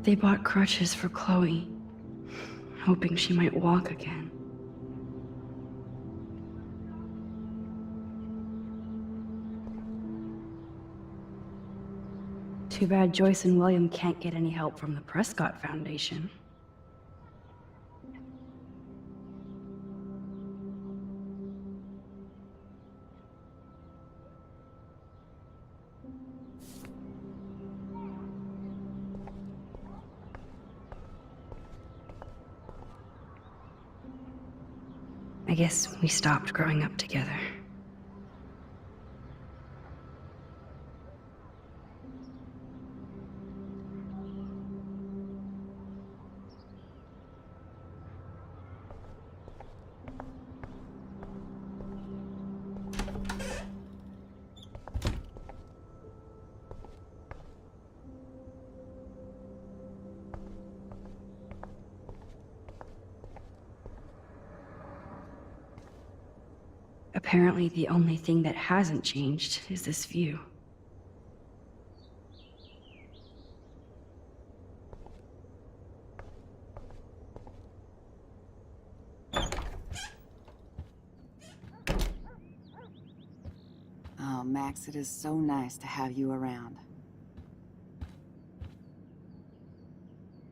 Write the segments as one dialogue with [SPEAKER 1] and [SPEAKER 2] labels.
[SPEAKER 1] They bought crutches for Chloe, hoping she might walk again. Too bad Joyce and William can't get any help from the Prescott Foundation. I guess we stopped growing up together. Apparently, the only thing that hasn't changed is this view.
[SPEAKER 2] Oh, Max, it is so nice to have you around.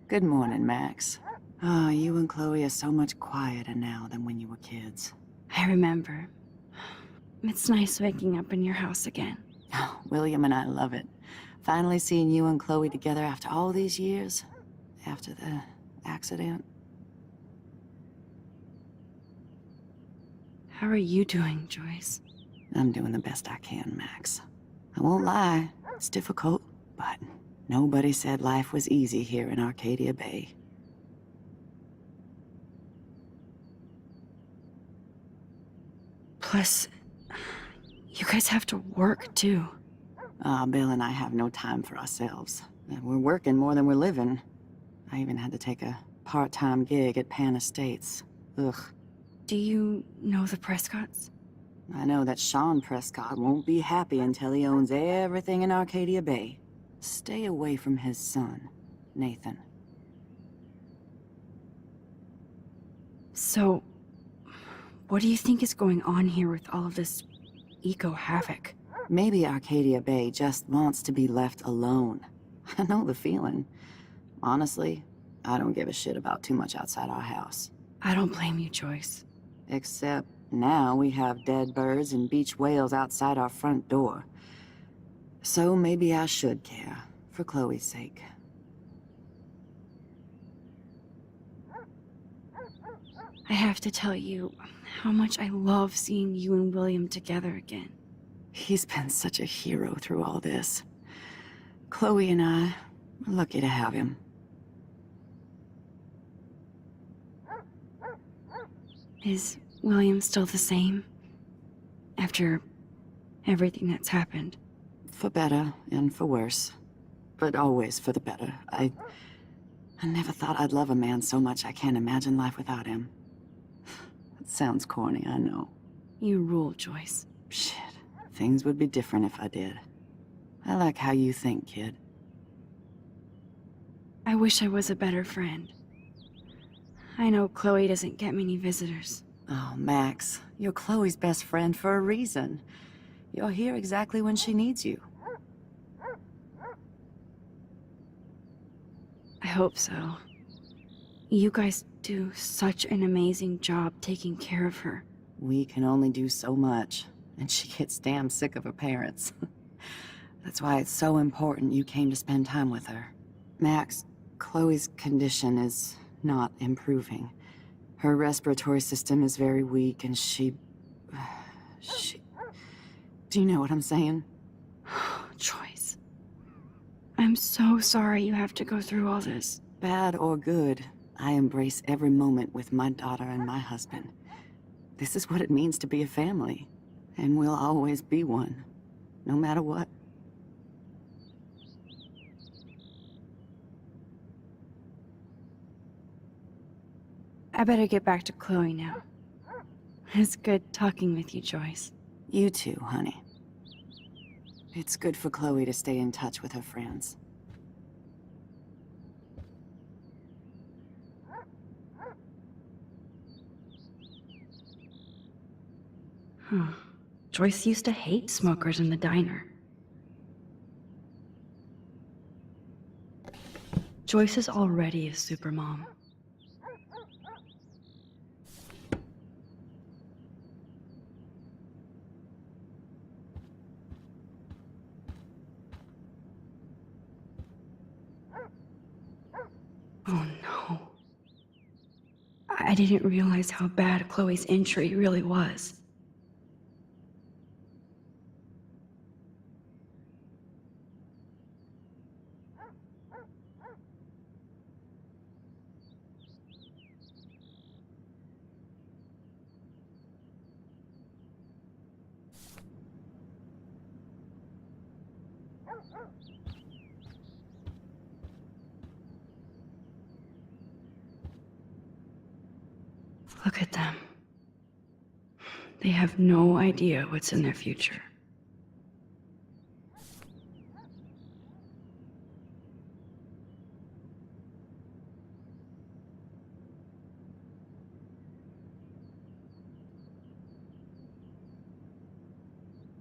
[SPEAKER 2] Good morning, Max. Oh, you and Chloe are so much quieter now than when you were kids.
[SPEAKER 1] I remember. It's nice waking up in your house again.
[SPEAKER 2] Oh, William and I love it. Finally seeing you and Chloe together after all these years. After the accident.
[SPEAKER 1] How are you doing, Joyce?
[SPEAKER 2] I'm doing the best I can, Max. I won't lie, it's difficult, but nobody said life was easy here in Arcadia Bay.
[SPEAKER 1] Plus, you guys have to work, too.
[SPEAKER 2] Bill and I have no time for ourselves. We're working more than we're living. I even had to take a part-time gig at Pan Estates. Ugh.
[SPEAKER 1] Do you know the Prescotts?
[SPEAKER 2] I know that Sean Prescott won't be happy until he owns everything in Arcadia Bay. Stay away from his son, Nathan.
[SPEAKER 1] So, what do you think is going on here with all of this eco-havoc?
[SPEAKER 2] Maybe Arcadia Bay just wants to be left alone. I know the feeling. Honestly, I don't give a shit about too much outside our house.
[SPEAKER 1] I don't blame you, Joyce.
[SPEAKER 2] Except now we have dead birds and beach whales outside our front door. So maybe I should care, for Chloe's sake.
[SPEAKER 1] I have to tell you how much I love seeing you and William together again.
[SPEAKER 2] He's been such a hero through all this. Chloe and I are lucky to have him.
[SPEAKER 1] Is William still the same? After everything that's happened?
[SPEAKER 2] For better and for worse. But always for the better. I never thought I'd love a man so much I can't imagine life without him. It sounds corny, I know.
[SPEAKER 1] You rule, Joyce.
[SPEAKER 2] Shit. Things would be different if I did. I like how you think, kid.
[SPEAKER 1] I wish I was a better friend. I know Chloe doesn't get many visitors.
[SPEAKER 2] Oh, Max, you're Chloe's best friend for a reason. You're here exactly when she needs you.
[SPEAKER 1] I hope so. You guys do such an amazing job taking care of her.
[SPEAKER 2] We can only do so much, and she gets damn sick of her parents. That's why it's so important you came to spend time with her. Max, Chloe's condition is not improving. Her respiratory system is very weak, and she... Do you know what I'm saying?
[SPEAKER 1] Choice. I'm so sorry you have to go through all this.
[SPEAKER 2] Bad or good, I embrace every moment with my daughter and my husband. This is what it means to be a family, and we'll always be one, no matter what.
[SPEAKER 1] I better get back to Chloe now. It's good talking with you, Joyce.
[SPEAKER 2] You too, honey. It's good for Chloe to stay in touch with her friends.
[SPEAKER 1] Huh. Joyce used to hate smokers in the diner. Joyce is already a supermom. Oh no. I didn't realize how bad Chloe's injury really was. Look at them. They have no idea what's in their future.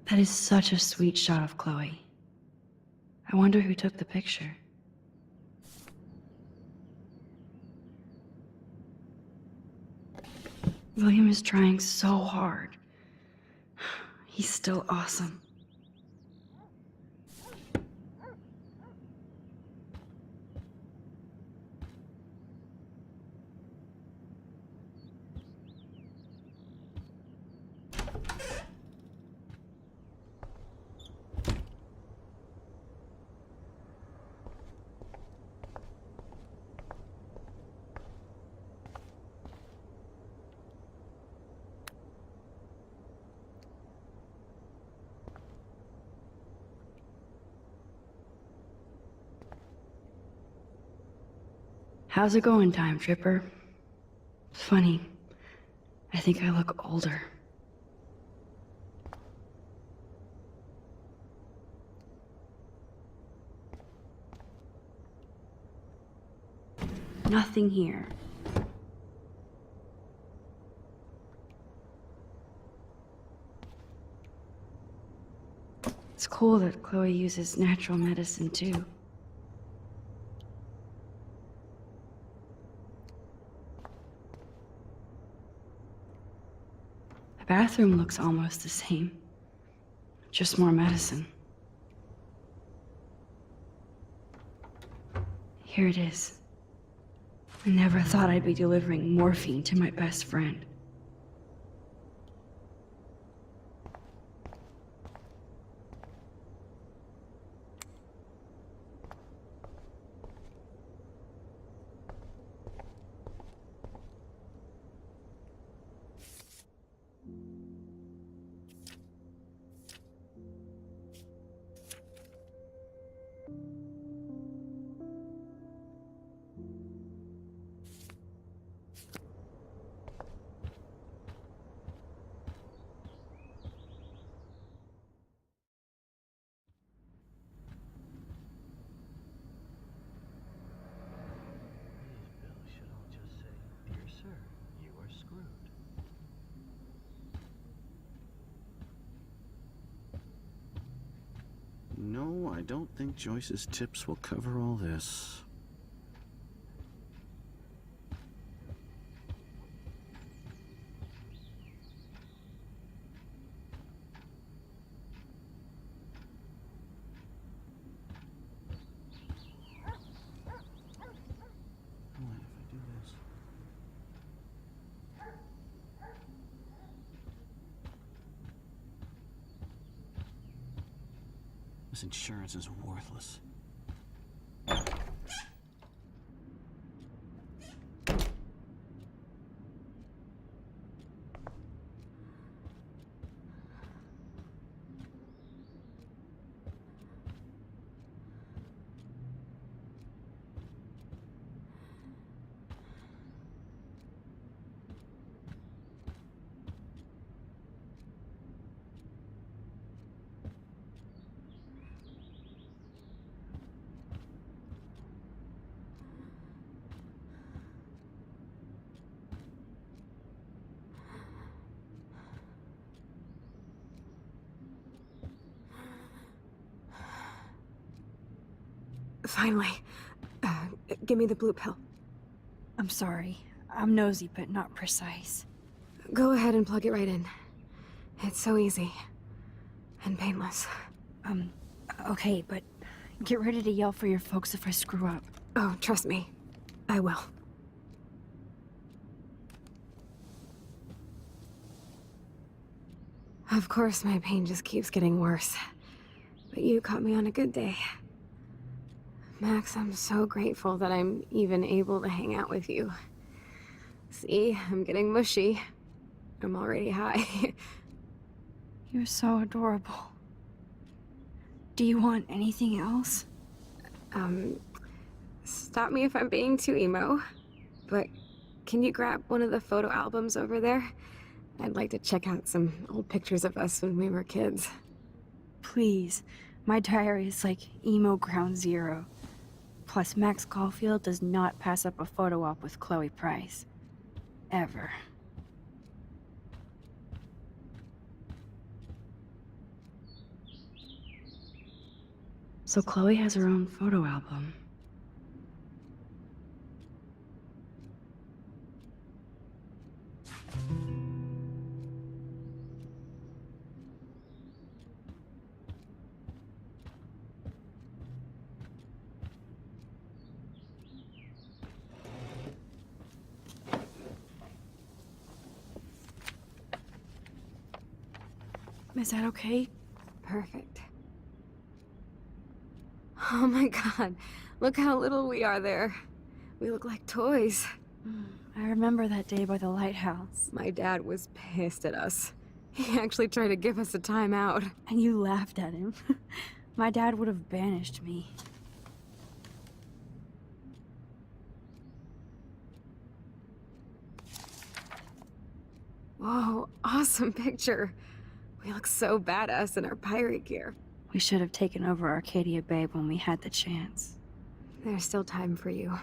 [SPEAKER 1] That is such a sweet shot of Chloe. I wonder who took the picture. William is trying so hard. He's still awesome. How's it going, Time Tripper? Funny. I think I look older. Nothing here. It's cool that Chloe uses natural medicine too. The bathroom looks almost the same. Just more medicine. Here it is. I never thought I'd be delivering morphine to my best friend.
[SPEAKER 3] No, I don't think Joyce's tips will cover all this. What if I do this? This insurance is worthless.
[SPEAKER 4] Finally. Give me the blue pill.
[SPEAKER 1] I'm sorry. I'm nosy, but not precise.
[SPEAKER 4] Go ahead and plug it right in. It's so easy. And painless.
[SPEAKER 1] Okay, but get ready to yell for your folks if I screw up.
[SPEAKER 4] Oh, trust me. I will. Of course, my pain just keeps getting worse. But you caught me on a good day. Max, I'm so grateful that I'm even able to hang out with you. See, I'm getting mushy. I'm already high.
[SPEAKER 1] You're so adorable. Do you want anything else?
[SPEAKER 4] Stop me if I'm being too emo, but can you grab one of the photo albums over there? I'd like to check out some old pictures of us when we were kids.
[SPEAKER 1] Please. My diary is like emo ground zero. Plus, Max Caulfield does not pass up a photo op with Chloe Price. Ever. So Chloe has her own photo album. Is that okay?
[SPEAKER 4] Perfect. Oh my god, look how little we are there. We look like toys.
[SPEAKER 1] I remember that day by the lighthouse.
[SPEAKER 4] My dad was pissed at us. He actually tried to give us a timeout.
[SPEAKER 1] And you laughed at him. My dad would have banished me.
[SPEAKER 4] Whoa, awesome picture. We look so badass in our pirate gear.
[SPEAKER 1] We should have taken over Arcadia Bay when we had the chance.
[SPEAKER 4] There's still time for you.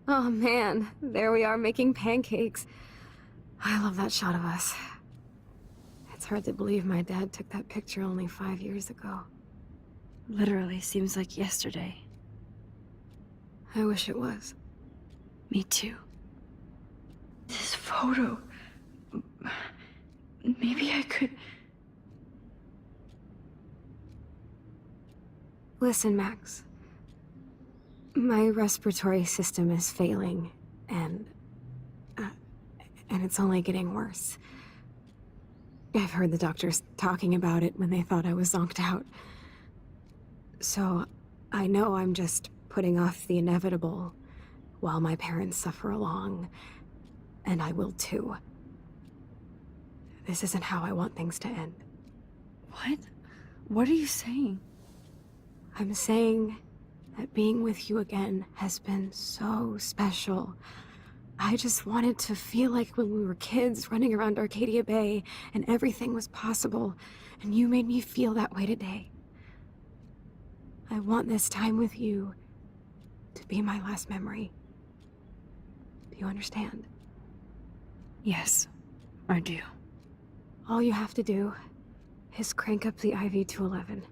[SPEAKER 4] Oh man, there we are making pancakes. I love that shot of us. It's hard to believe my dad took that picture only 5 years ago.
[SPEAKER 1] Literally seems like yesterday.
[SPEAKER 4] I wish it was.
[SPEAKER 1] Me too. This photo... Maybe I could...
[SPEAKER 4] Listen, Max. My respiratory system is failing, and it's only getting worse. I've heard the doctors talking about it when they thought I was zonked out. So, I know I'm just putting off the inevitable while my parents suffer along, and I will too. This isn't how I want things to end.
[SPEAKER 1] What? What are you saying?
[SPEAKER 4] I'm saying that being with you again has been so special. I just wanted to feel like when we were kids running around Arcadia Bay and everything was possible, and you made me feel that way today. I want this time with you to be my last memory. Do you understand?
[SPEAKER 1] Yes, I do.
[SPEAKER 4] All you have to do is crank up the IV to 11.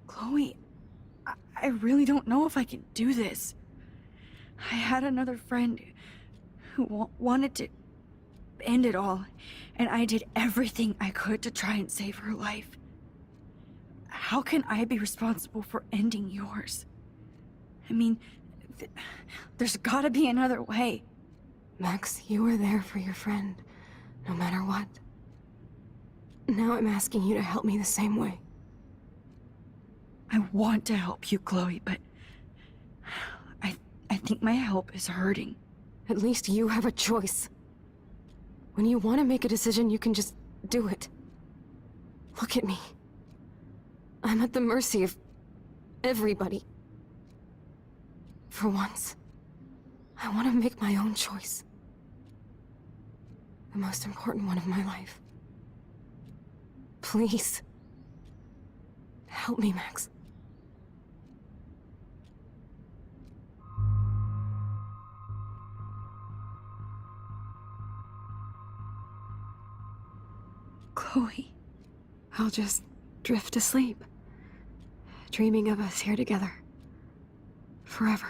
[SPEAKER 1] Chloe, I really don't know if I can do this. I had another friend who wanted to end it all, and I did everything I could to try and save her life. How can I be responsible for ending yours? I mean, there's gotta be another way.
[SPEAKER 4] Max, you were there for your friend, no matter what. Now I'm asking you to help me the same way.
[SPEAKER 1] I want to help you, Chloe, but I think my help is hurting.
[SPEAKER 4] At least you have a choice. When you want to make a decision, you can just do it. Look at me. I'm at the mercy of everybody. For once, I want to make my own choice. the most important one of my life. Please. Help me, Max.
[SPEAKER 1] Chloe.
[SPEAKER 4] I'll just drift to sleep, dreaming of us here together. Forever.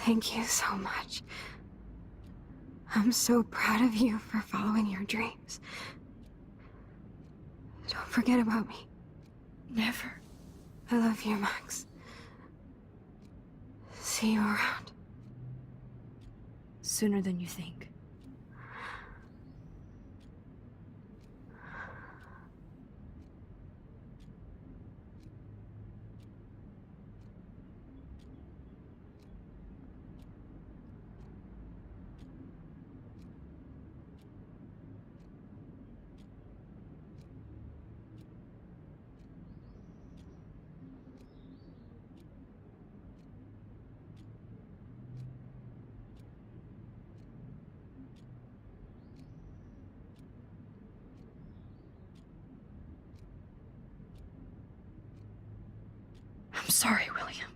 [SPEAKER 4] Thank you so much. I'm so proud of you for following your dreams. Don't forget about me.
[SPEAKER 1] Never.
[SPEAKER 4] I love you, Max. See you around.
[SPEAKER 1] Sooner than you think. I'm sorry, William.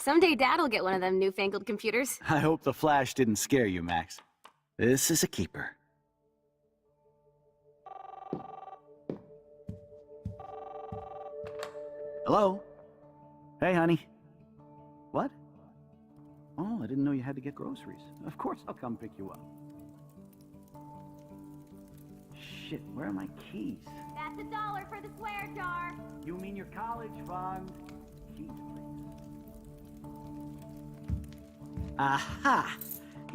[SPEAKER 4] Someday Dad'll get one of them newfangled computers.
[SPEAKER 5] I hope the flash didn't scare you, Max. This is a keeper. Hello? Hey, honey. What? Oh, I didn't know you had to get groceries. Of course I'll come pick you up. Shit, where are my keys?
[SPEAKER 6] That's $1 for the swear jar.
[SPEAKER 5] You mean your college fund? Keys, please. Aha!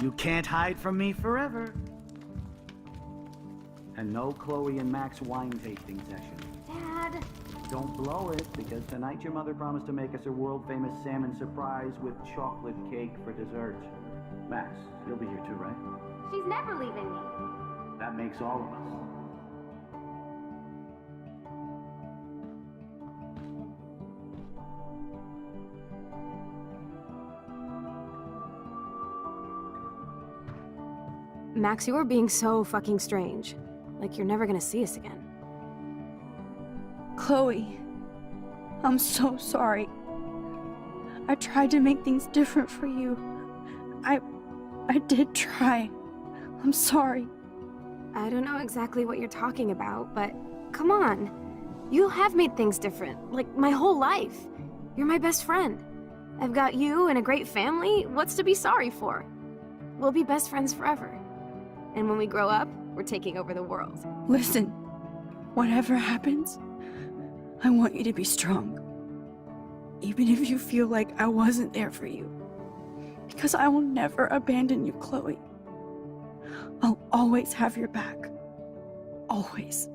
[SPEAKER 5] You can't hide from me forever. And no Chloe and Max wine tasting session.
[SPEAKER 6] Dad.
[SPEAKER 5] Don't blow it, because tonight your mother promised to make us a world-famous salmon surprise with chocolate cake for dessert. Max, you'll be here too, right?
[SPEAKER 6] She's never leaving me.
[SPEAKER 5] That makes all of us.
[SPEAKER 4] Max, you're being so fucking strange. Like you're never gonna see us again.
[SPEAKER 1] Chloe, I'm so sorry. I tried to make things different for you. I did try. I'm sorry.
[SPEAKER 4] I don't know exactly what you're talking about, but come on. You have made things different, like my whole life. You're my best friend. I've got you and a great family. What's to be sorry for? We'll be best friends forever. And when we grow up, we're taking over the world.
[SPEAKER 1] Listen, whatever happens, I want you to be strong. Even if you feel like I wasn't there for you. Because I will never abandon you, Chloe. I'll always have your back. Always.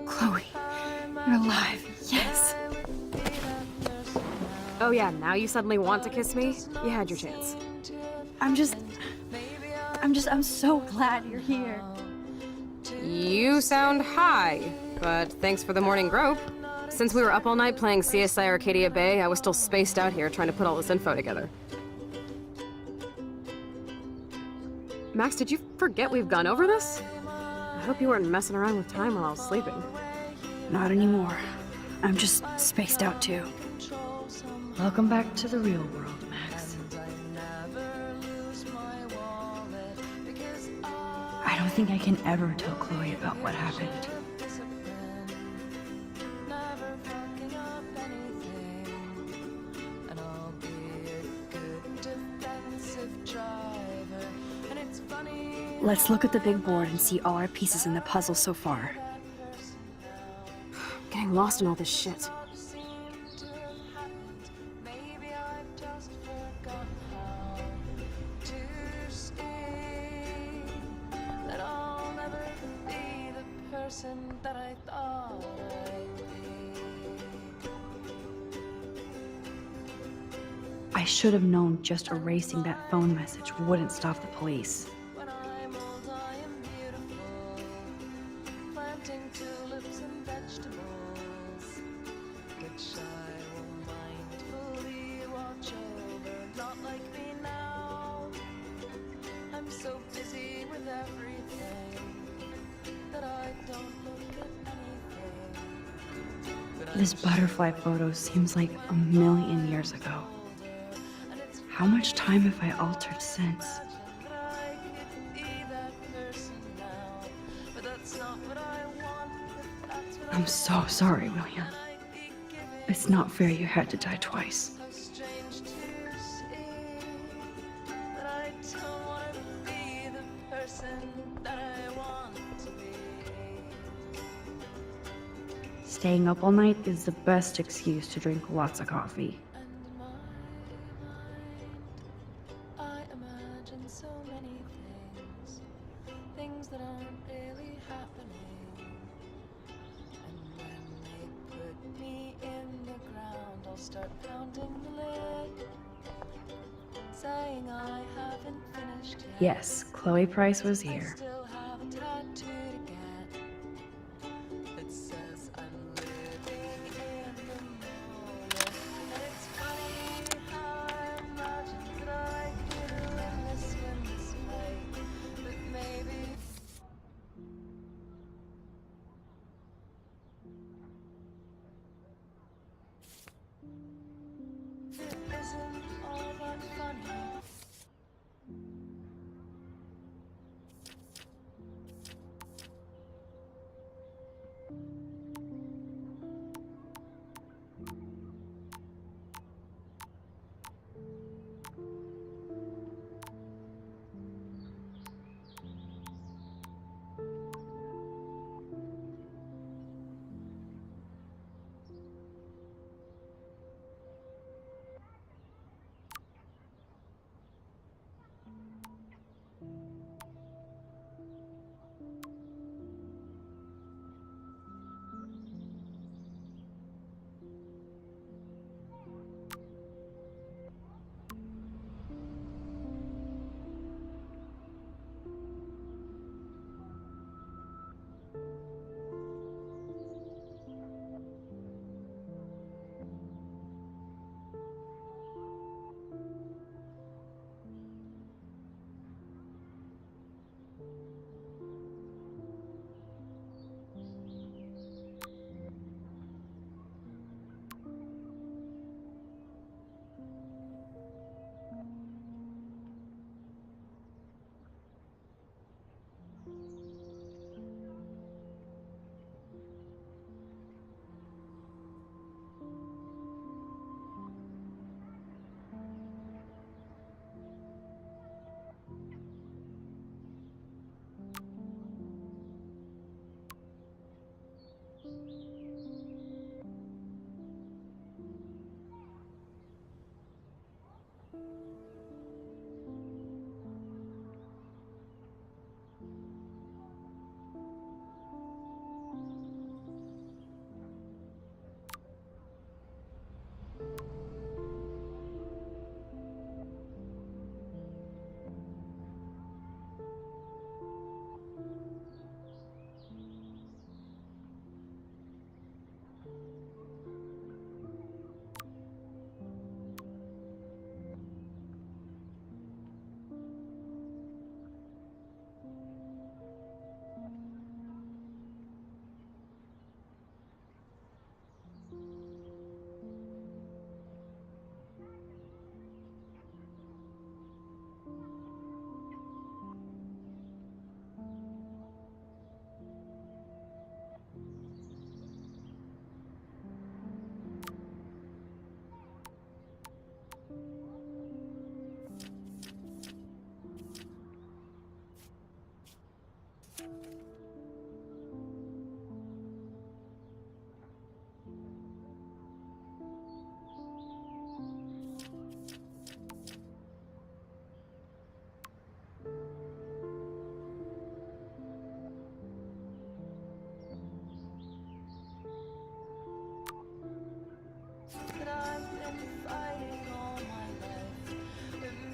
[SPEAKER 1] Chloe, you're alive. Yes.
[SPEAKER 4] Oh yeah, now you suddenly want to kiss me? You had your chance.
[SPEAKER 1] I'm so glad you're here.
[SPEAKER 4] You sound high, but thanks for the morning grope. Since we were up all night playing CSI Arcadia Bay, I was still spaced out here trying to put all this info together. Max, did you forget we've gone over this? I hope you weren't messing around with time while I was sleeping.
[SPEAKER 1] Not anymore. I'm just spaced out too. Welcome back to the real world, Max. I don't think I can ever tell Chloe about what happened. Let's look at the big board and see all our pieces in the puzzle so far.
[SPEAKER 4] I'm getting lost in all this shit.
[SPEAKER 1] I should have known just erasing that phone message wouldn't stop the police. This butterfly photo seems like a million years ago. How much time have I altered since? I'm so sorry, William. It's not fair you had to die twice. Staying up all night is the best excuse to drink lots of coffee. Yes, Chloe Price was here.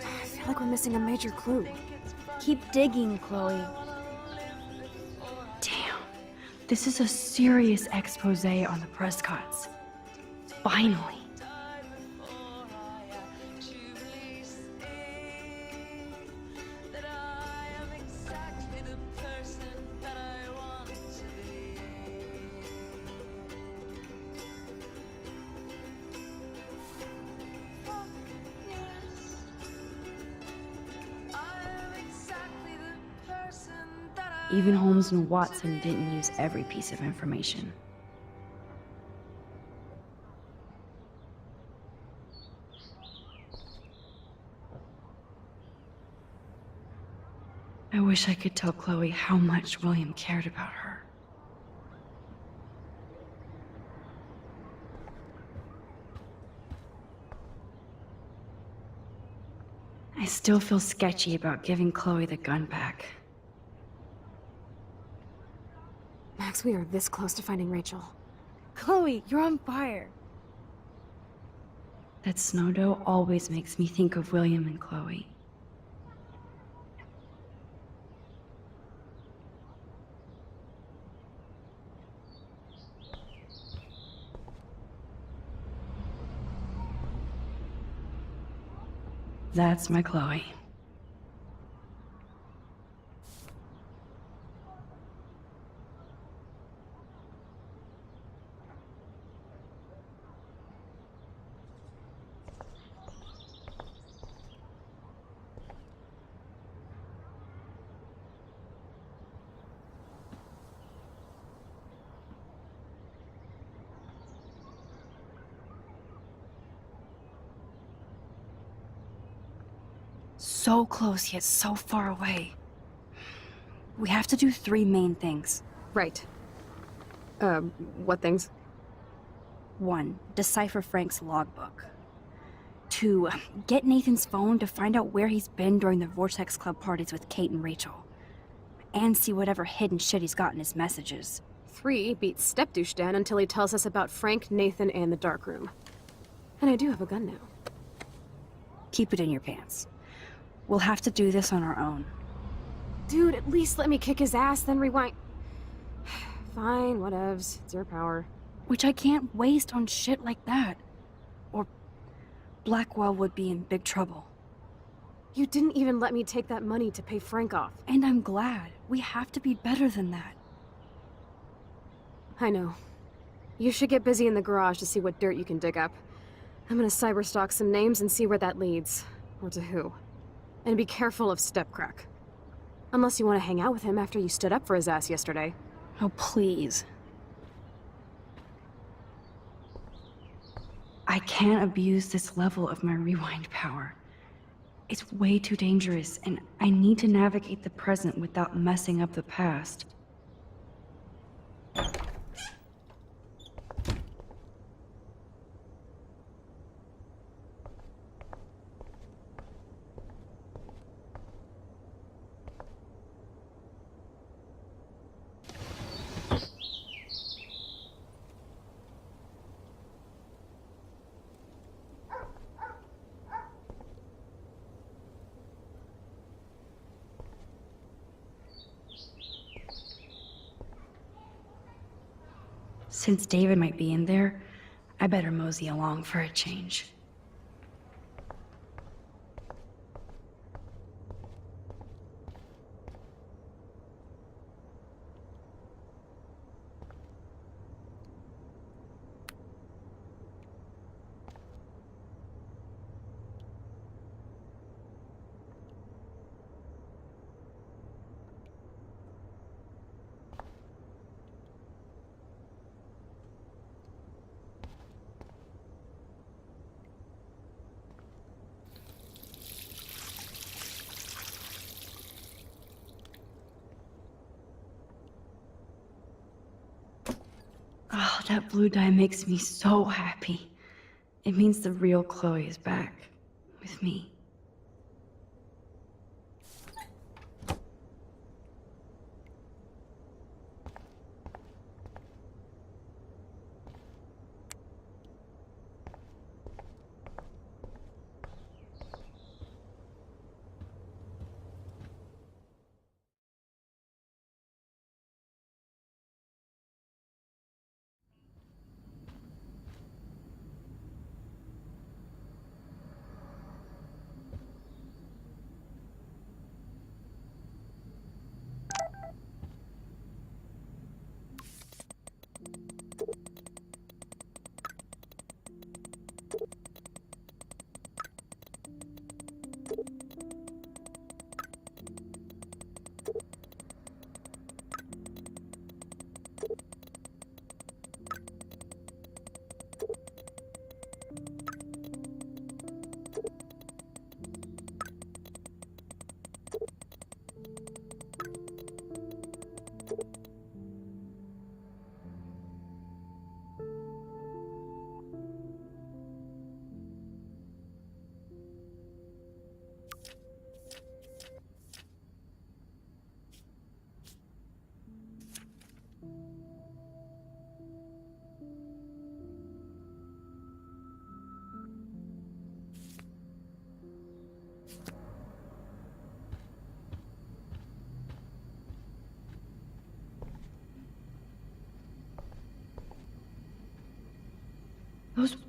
[SPEAKER 4] I feel like we're missing a major clue.
[SPEAKER 1] Keep digging, Chloe. Damn. This is a serious expose on the Prescotts. Finally. Even Holmes and Watson didn't use every piece of information. I wish I could tell Chloe how much William cared about her. I still feel sketchy about giving Chloe the gun back.
[SPEAKER 4] Max, we are this close to finding Rachel.
[SPEAKER 1] Chloe, you're on fire. That snow dough always makes me think of William and Chloe. That's my Chloe. So close, yet so far away. We have to do 3 main things.
[SPEAKER 4] Right. What things?
[SPEAKER 1] 1, decipher Frank's logbook. 2, get Nathan's phone to find out where he's been during the Vortex Club parties with Kate and Rachel. And see whatever hidden shit he's got in his messages.
[SPEAKER 4] 3, beat Stepdouche Dan until he tells us about Frank, Nathan, and the dark room. And I do have a gun now.
[SPEAKER 1] Keep it in your pants. We'll have to do this on our own.
[SPEAKER 4] Dude, at least let me kick his ass, then rewind. Fine, whatevs. It's your power.
[SPEAKER 1] Which I can't waste on shit like that. Or Blackwell would be in big trouble.
[SPEAKER 4] You didn't even let me take that money to pay Frank off.
[SPEAKER 1] And I'm glad. We have to be better than that.
[SPEAKER 4] I know. You should get busy in the garage to see what dirt you can dig up. I'm gonna cyberstalk some names and see where that leads. Or to who. And be careful of Stepcrack. Unless you want to hang out with him after you stood up for his ass yesterday.
[SPEAKER 1] Oh, please. I can't abuse this level of my rewind power. It's way too dangerous, and I need to navigate the present without messing up the past. Since David might be in there, I better mosey along for a change. Oh, that blue dye makes me so happy. It means the real Chloe is back. With me.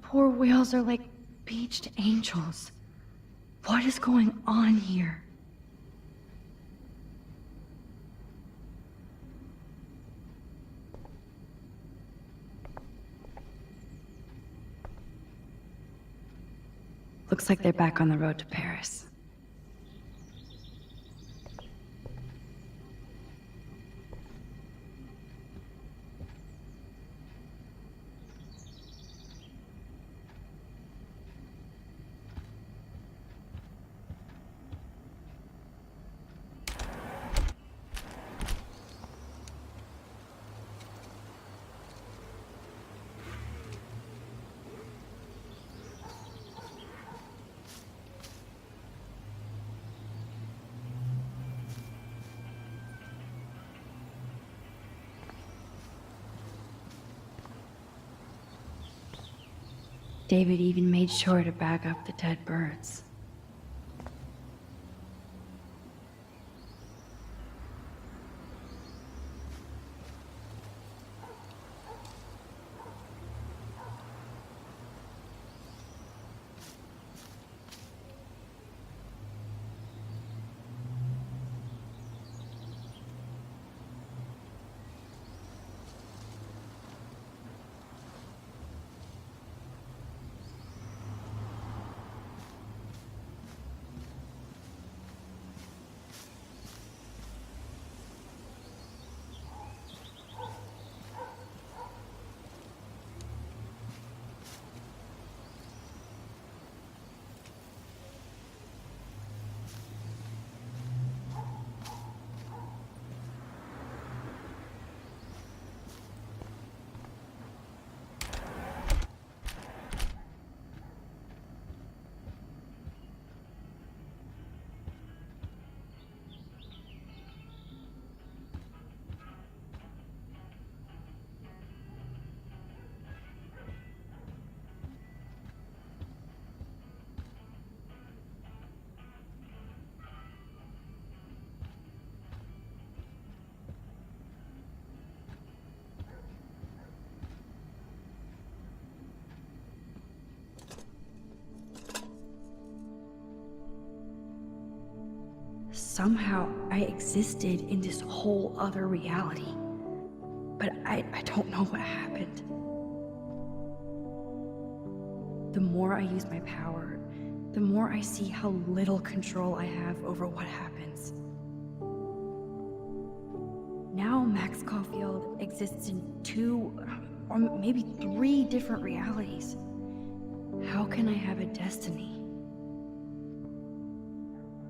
[SPEAKER 1] poor whales are like beached angels. What is going on here? Looks like they're back on the road to Paris. David even made sure to bag up the dead birds. Somehow I existed in this whole other reality. But I don't know what happened. The more I use my power, the more I see how little control I have over what happens. Now Max Caulfield exists in 2 or maybe 3 different realities. How can I have a destiny?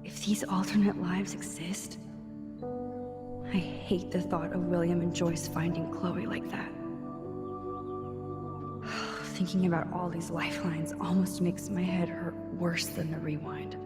[SPEAKER 1] If these alternate lives exist, I hate the thought of William and Joyce finding Chloe like that. Thinking about all these lifelines almost makes my head hurt worse than the rewind.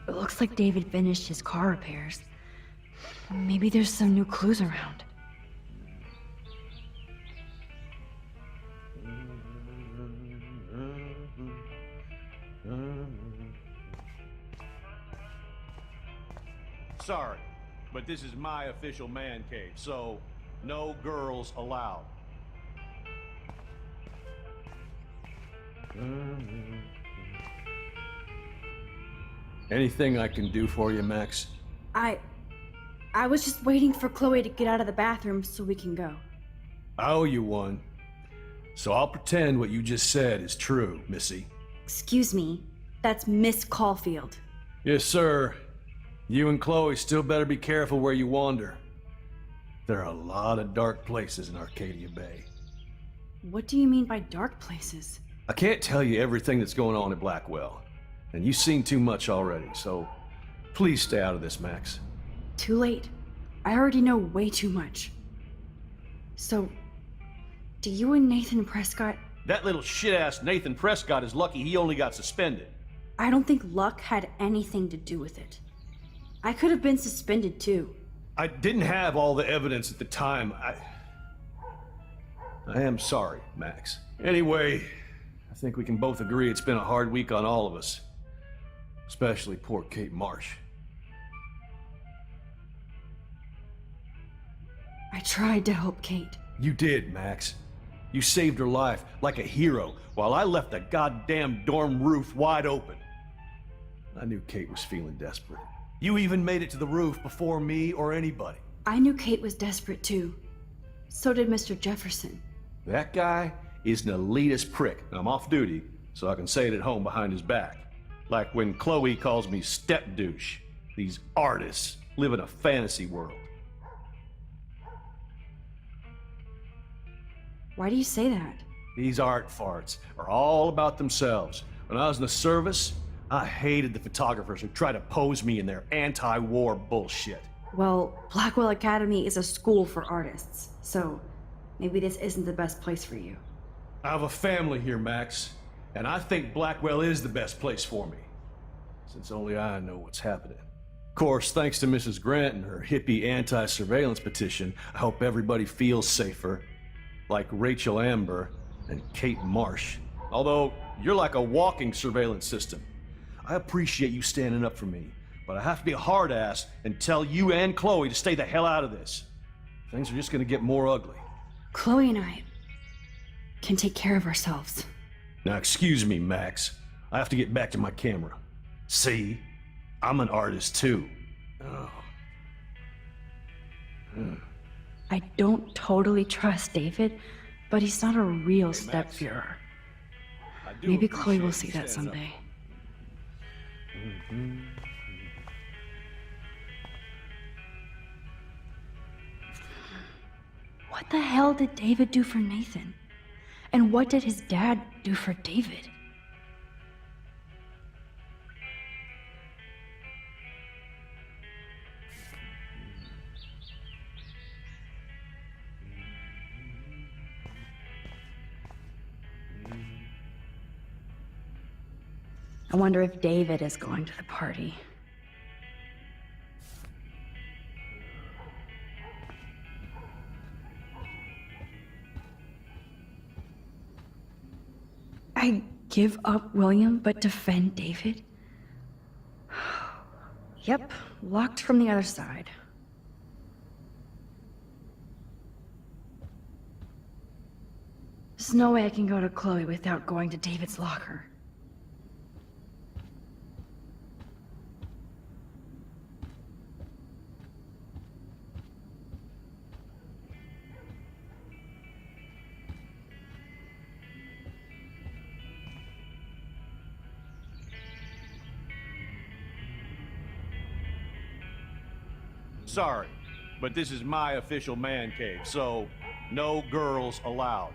[SPEAKER 1] It looks like David finished his car repairs. Maybe there's some new clues around.
[SPEAKER 7] Sorry, but this is my official man cave, so no girls allowed.
[SPEAKER 8] Anything I can do for you, Max?
[SPEAKER 1] I was just waiting for Chloe to get out of the bathroom so we can go.
[SPEAKER 8] I owe you one. So I'll pretend what you just said is true, Missy.
[SPEAKER 1] Excuse me, that's Miss Caulfield.
[SPEAKER 8] Yes, sir. You and Chloe still better be careful where you wander. There are a lot of dark places in Arcadia Bay.
[SPEAKER 1] What do you mean by dark places?
[SPEAKER 8] I can't tell you everything that's going on at Blackwell, and you've seen too much already, so please stay out of this, Max.
[SPEAKER 1] Too late. I already know way too much. So, do you and Nathan Prescott
[SPEAKER 7] That little shit-ass Nathan Prescott is lucky he only got suspended.
[SPEAKER 1] I don't think luck had anything to do with it. I could have been suspended too.
[SPEAKER 8] I didn't have all the evidence at the time. I am sorry, Max. Anyway, I think we can both agree it's been a hard week on all of us. Especially poor Kate Marsh.
[SPEAKER 1] I tried to help Kate.
[SPEAKER 8] You did, Max. You saved her life like a hero while I left the goddamn dorm roof wide open. I knew Kate was feeling desperate. You even made it to the roof before me or anybody.
[SPEAKER 1] I knew Kate was desperate too. So did Mr. Jefferson.
[SPEAKER 8] That guy is an elitist prick. I'm off duty, so I can say it at home behind his back. Like when Chloe calls me step douche. These artists live in a fantasy world.
[SPEAKER 1] Why do you say that?
[SPEAKER 8] These art farts are all about themselves. When I was in the service, I hated the photographers who try to pose me in their anti-war bullshit.
[SPEAKER 1] Well, Blackwell Academy is a school for artists, so maybe this isn't the best place for you.
[SPEAKER 8] I have a family here, Max, and I think Blackwell is the best place for me, since only I know what's happening. Of course, thanks to Mrs. Grant and her hippie anti-surveillance petition, I hope everybody feels safer, like Rachel Amber and Kate Marsh. Although, you're like a walking surveillance system. I appreciate you standing up for me, but I have to be a hard ass and tell you and Chloe to stay the hell out of this. Things are just gonna get more ugly.
[SPEAKER 1] Chloe and I can take care of ourselves.
[SPEAKER 8] Now excuse me, Max. I have to get back to my camera. See? I'm an artist too. Oh.
[SPEAKER 1] I don't totally trust David, but he's not a real step-Führer. Maybe Chloe will see that someday. What the hell did David do for Nathan? And what did his dad do for David? I wonder if David is going to the party. I give up William, but defend David? Yep, locked from the other side. There's no way I can go to Chloe without going to David's locker.
[SPEAKER 7] Sorry, but this is my official man cave, so no girls allowed.